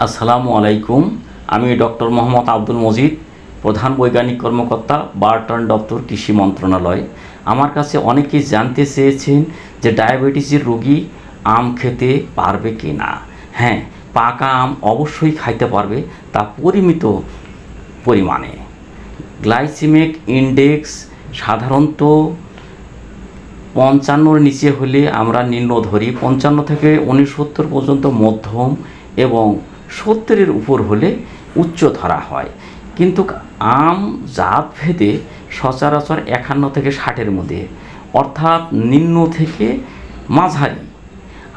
আসসালামু আলাইকুম। আমি ডক্টর মোহাম্মদ আব্দুল মজিদ, প্রধান বৈজ্ঞানিক কর্মকর্তা, বারটন দপ্তর, কৃষি মন্ত্রণালয়। আমার কাছে অনেকেই জানতে চেয়েছেন যে ডায়াবেটিসের রোগী আম খেতে পারবে কি না। হ্যাঁ, পাকা আম অবশ্যই খাইতে পারবে, তা পরিমিত পরিমাণে। গ্লাইসেমিক ইনডেক্স সাধারণত 55-র নিচে হলে আমরা নিম্ন ধরি, 55 থেকে 69 পর্যন্ত মধ্যম এবং 70-এর উপর হলে উচ্চ ধরা হয়। কিন্তু আম জাত ভেদে সচরাচর 51 থেকে 60-এর মধ্যে, অর্থাৎ নিম্ন থেকে মাঝারি।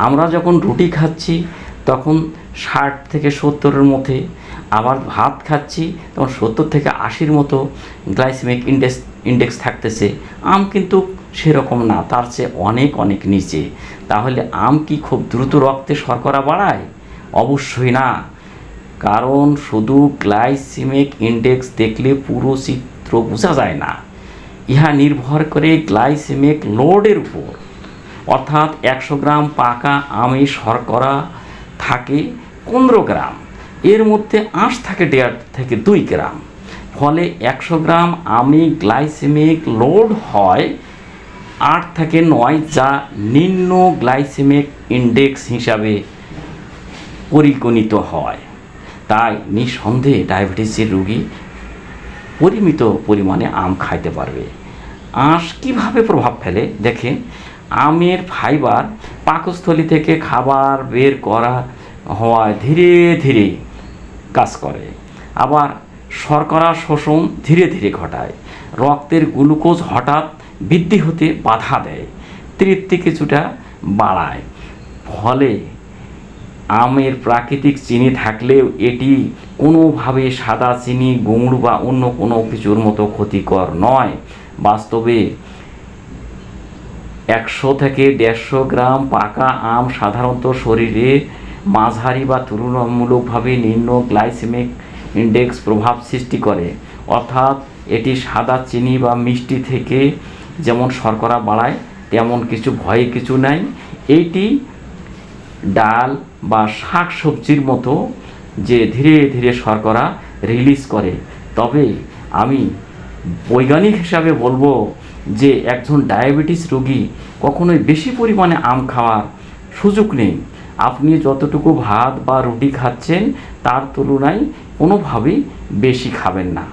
আমরা যখন রুটি খাচ্ছি তখন 60 থেকে 70-এর মধ্যে, আবার ভাত খাচ্ছি তখন 70 থেকে 80-র মতো গ্লাইসেমিক ইনডেক্স থাকতেছে। আম কিন্তু সেরকম না, তার চেয়ে অনেক অনেক নিচে। তাহলে আম কি খুব দ্রুত রক্তে শর্করা বাড়ায়? অবশ্যই না, কারণ শুধু গ্লাইসেমিক ইনডেক্স দেখলে পুরো চিত্র বোঝা যায় না। ইহা নির্ভর করে গ্লাইসেমিক লোডের উপর। অর্থাৎ 100 গ্রাম পাকা আমে শর্করা থাকে 15 গ্রাম, এর মধ্যে আঁশ থাকে 1.5 থেকে 2 গ্রাম। ফলে 100 গ্রাম আমে গ্লাইসেমিক লোড হয় 8 থেকে 9, যা নিম্ন গ্লাইসেমিক ইনডেক্স হিসাবে পরিগণিত হয়। তাই নিঃসন্দেহে ডায়াবেটিসের রোগী পরিমিত পরিমাণে আম খাইতে পারবে। আঁশ কীভাবে প্রভাব ফেলে দেখেন। আমের ফাইবার পাকস্থলী থেকে খাবার বের করা হওয়ায় ধীরে ধীরে কাজ করে, আবার শর্করা শোষণ ধীরে ধীরে ঘটায়, রক্তের গ্লুকোজ হঠাৎ বৃদ্ধি হতে বাধা দেয়, তৃপ্তি কিছুটা বাড়ায়। ফলে আমের প্রাকৃতিক চিনি থাকলেও এটি কোনোভাবে সাদা চিনি, গুড় বা অন্য কোনো কিছুর মতো ক্ষতিকর নয়। বাস্তবে 100 থেকে 150 গ্রাম পাকা আম সাধারণত শরীরে মাঝারি বা তুলনামূলকভাবে নিম্ন গ্লাইসেমিক ইনডেক্স প্রভাব সৃষ্টি করে। অর্থাৎ এটি সাদা চিনি বা মিষ্টি থেকে যেমন শর্করা বাড়ায়, তেমন কিছু ভয়ে কিছু নাই। এইটি ডাল বা শাক সবজির মতো যে ধীরে ধীরে শর্করা রিলিজ করে। তবে আমি বৈজ্ঞানিক হিসাবে বলবো যে একজন ডায়াবেটিস রোগী কখনোই বেশি পরিমাণে আম খাওয়ার সুযোগ নেই। আপনি যতটুকু ভাত বা রুটি খাচ্ছেন তার তুলনায় কোনোভাবেই বেশি খাবেন না।